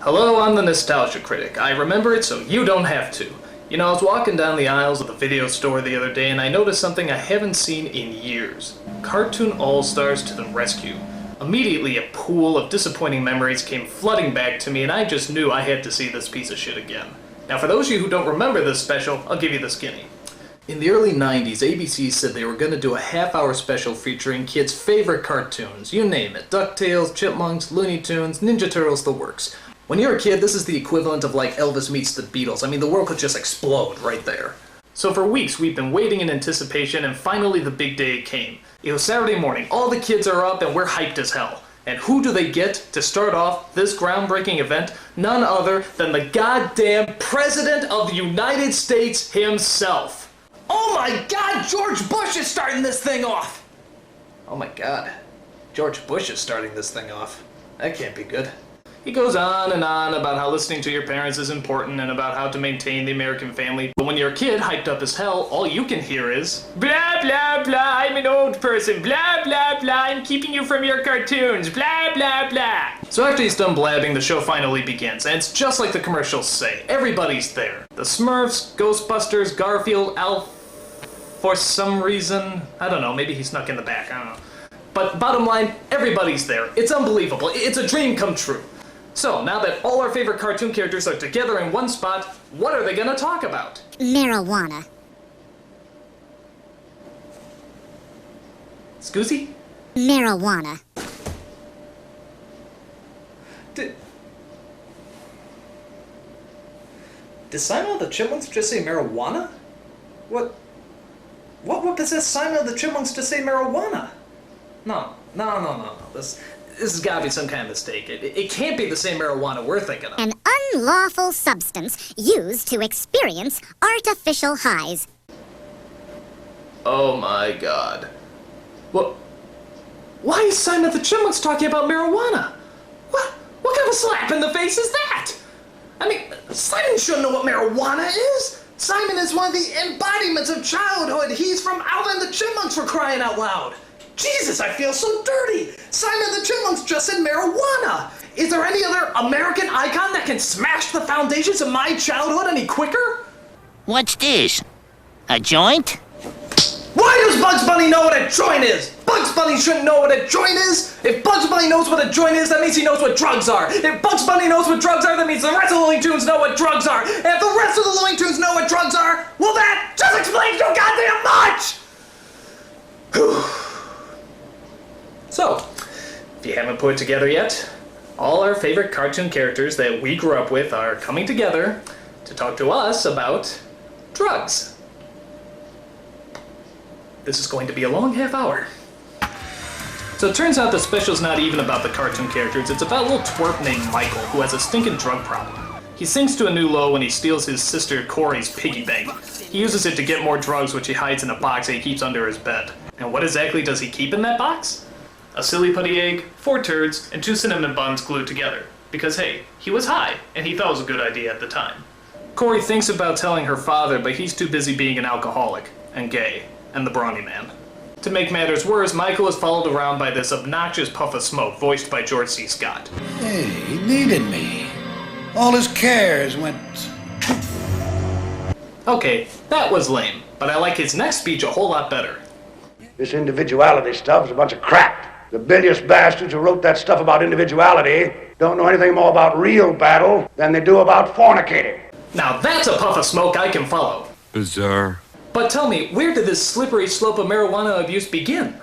Hello, I'm the Nostalgia Critic. I remember it so you don't have to. You know, I was walking down the aisles of the video store the other day and I noticed something I haven't seen in years. Cartoon All-Stars to the rescue. Immediately, a pool of disappointing memories came flooding back to me and I just knew I had to see this piece of shit again. Now, for those of you who don't remember this special, I'll give you the skinny. In the early 90s, ABC said they were going to do a half-hour special featuring kids' favorite cartoons. You name it. DuckTales, Chipmunks, Looney Tunes, Ninja Turtles, the works. When you're a kid, this is the equivalent of like Elvis meets the Beatles. I mean, the world could just explode right there. So for weeks, we've been waiting in anticipation, and finally the big day came. It was Saturday morning. All the kids are up, and we're hyped as hell. And who do they get to start off this groundbreaking event? None other than the goddamn President of the United States himself. Oh my God, George Bush is starting this thing off! Oh my God, George Bush is starting this thing off. That can't be good. He goes on and on about how listening to your parents is important and about how to maintain the American family. But when you're a kid, hyped up as hell, all you can hear is blah blah blah, I'm an old person, blah blah blah, I'm keeping you from your cartoons, blah blah blah. So after he's done blabbing, the show finally begins, and it's just like the commercials say. Everybody's there. The Smurfs, Ghostbusters, Garfield, Alf, for some reason. I don't know, maybe he snuck in the back, I don't know. But bottom line, everybody's there. It's unbelievable. It's a dream come true. So, now that all our favorite cartoon characters are together in one spot, what are they gonna talk about? Marijuana. Scoozy? Marijuana. Did Simon the Chipmunks just say marijuana? What possessed Simon the Chipmunks to say marijuana? No. This has got to be some kind of mistake. It can't be the same marijuana we're thinking of. An unlawful substance used to experience artificial highs. Oh my God. Well, why is Simon the Chipmunks talking about marijuana? What kind of a slap in the face is that? I mean, Simon shouldn't know what marijuana is. Simon is one of the embodiments of childhood. He's from Alvin the Chipmunks, for crying out loud. Jesus, I feel so dirty! Simon the Chipmunks just said marijuana! Is there any other American icon that can smash the foundations of my childhood any quicker? What's this? A joint? Why does Bugs Bunny know what a joint is? Bugs Bunny shouldn't know what a joint is! If Bugs Bunny knows what a joint is, that means he knows what drugs are! If Bugs Bunny knows what drugs are, that means the rest of the Looney Tunes know what drugs are! And if the rest of the Looney Tunes know what drugs are, well that just explains so goddamn much! So, if you haven't put it together yet, all our favorite cartoon characters that we grew up with are coming together to talk to us about drugs. This is going to be a long half hour. So it turns out the special's not even about the cartoon characters, it's about a little twerp named Michael who has a stinking drug problem. He sinks to a new low when he steals his sister Corey's piggy bank. He uses it to get more drugs, which he hides in a box that he keeps under his bed. And what exactly does he keep in that box? A silly putty egg, 4 turds, and 2 cinnamon buns glued together. Because hey, he was high, and he thought it was a good idea at the time. Corey thinks about telling her father, but he's too busy being an alcoholic, and gay, and the brawny man. To make matters worse, Michael is followed around by this obnoxious puff of smoke, voiced by George C. Scott. Hey, he needed me. All his cares went... Okay, that was lame, but I like his next speech a whole lot better. This individuality stuff is a bunch of crap. The bilious bastards who wrote that stuff about individuality don't know anything more about real battle than they do about fornicating. Now that's a puff of smoke I can follow. Bizarre. But tell me, where did this slippery slope of marijuana abuse begin?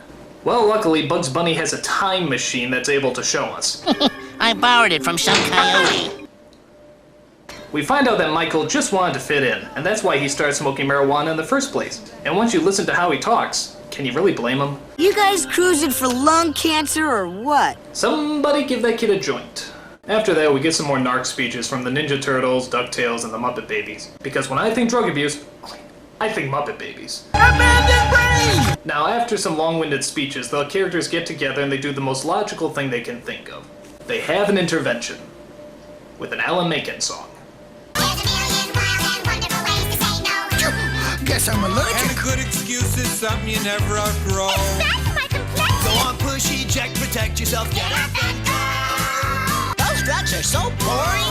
Well, luckily, Bugs Bunny has a time machine that's able to show us. I borrowed it from some coyote. We find out that Michael just wanted to fit in, and that's why he started smoking marijuana in the first place. And once you listen to how he talks, can you really blame him? You guys cruising for lung cancer or what? Somebody give that kid a joint. After that, we get some more narc speeches from the Ninja Turtles, DuckTales, and the Muppet Babies. Because when I think drug abuse, I think Muppet Babies. Abandoned brain! Now, after some long-winded speeches, the characters get together and they do the most logical thing they can think of. They have an intervention. With an Alan Menken song. Guess I'm allergic. And a good excuse is something you never outgrow. That's my complexion! Go on, push, eject, protect yourself, get up and go! Those drugs are so boring!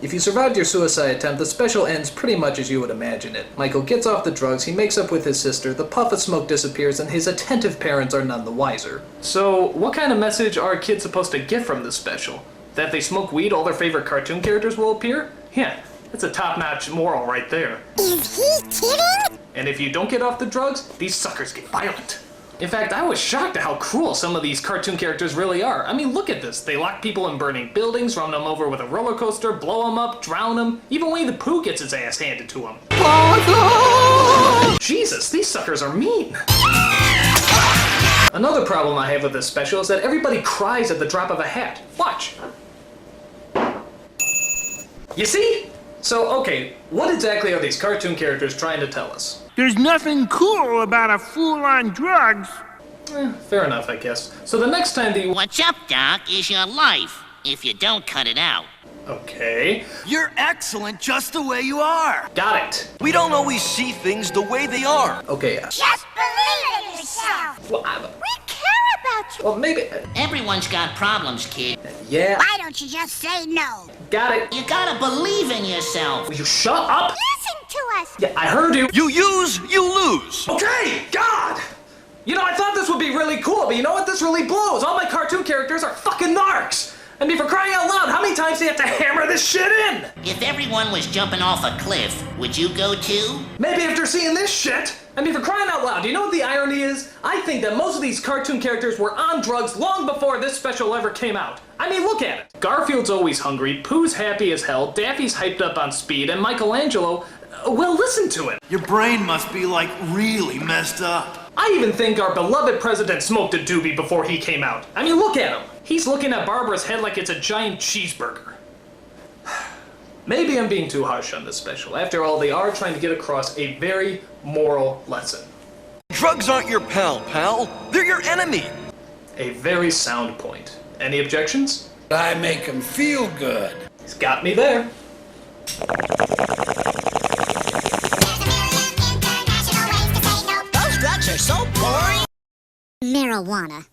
If you survived your suicide attempt, the special ends pretty much as you would imagine it. Michael gets off the drugs, he makes up with his sister, the puff of smoke disappears, and his attentive parents are none the wiser. So, what kind of message are kids supposed to get from this special? That if they smoke weed, all their favorite cartoon characters will appear? Yeah, that's a top-notch moral right there. Is he kidding? And if you don't get off the drugs, these suckers get violent. In fact, I was shocked at how cruel some of these cartoon characters really are. I mean, look at this. They lock people in burning buildings, run them over with a roller coaster, blow them up, drown them. Even Winnie the Pooh gets his ass handed to him. Jesus, these suckers are mean. Another problem I have with this special is that everybody cries at the drop of a hat. Watch. You see? So, okay, what exactly are these cartoon characters trying to tell us? There's nothing cool about a fool on drugs. Fair enough, I guess. So the next time the... What's up, Doc, is your life, if you don't cut it out. Okay. You're excellent just the way you are. Got it. We don't always see things the way they are. Okay. Just believe in yourself. Well, We care about you. well, maybe... Everyone's got problems, kid. yeah. Why don't you just say no? Got it. You gotta believe in yourself. Will you shut up? Listen to us. Yeah, I heard you. You use, you lose. Okay, God! You know, I thought this would be really cool, but you know what? This really blows. All my cartoon characters are fucking narcs. I mean, for crying out loud, how many times do you have to hammer this shit in? If everyone was jumping off a cliff, would you go too? Maybe after seeing this shit. I mean, for crying out loud, do you know what the irony is? I think that most of these cartoon characters were on drugs long before this special ever came out. I mean, look at it. Garfield's always hungry, Pooh's happy as hell, Daffy's hyped up on speed, and Michelangelo, well, listen to it. Your brain must be like really messed up. I even think our beloved president smoked a doobie before he came out. I mean, look at him. He's looking at Barbara's head like it's a giant cheeseburger. Maybe I'm being too harsh on this special. After all, they are trying to get across a very moral lesson. Drugs aren't your pal. They're your enemy. A very sound point. Any objections? I make him feel good. He's got me there. Those drugs are so boring. Marijuana.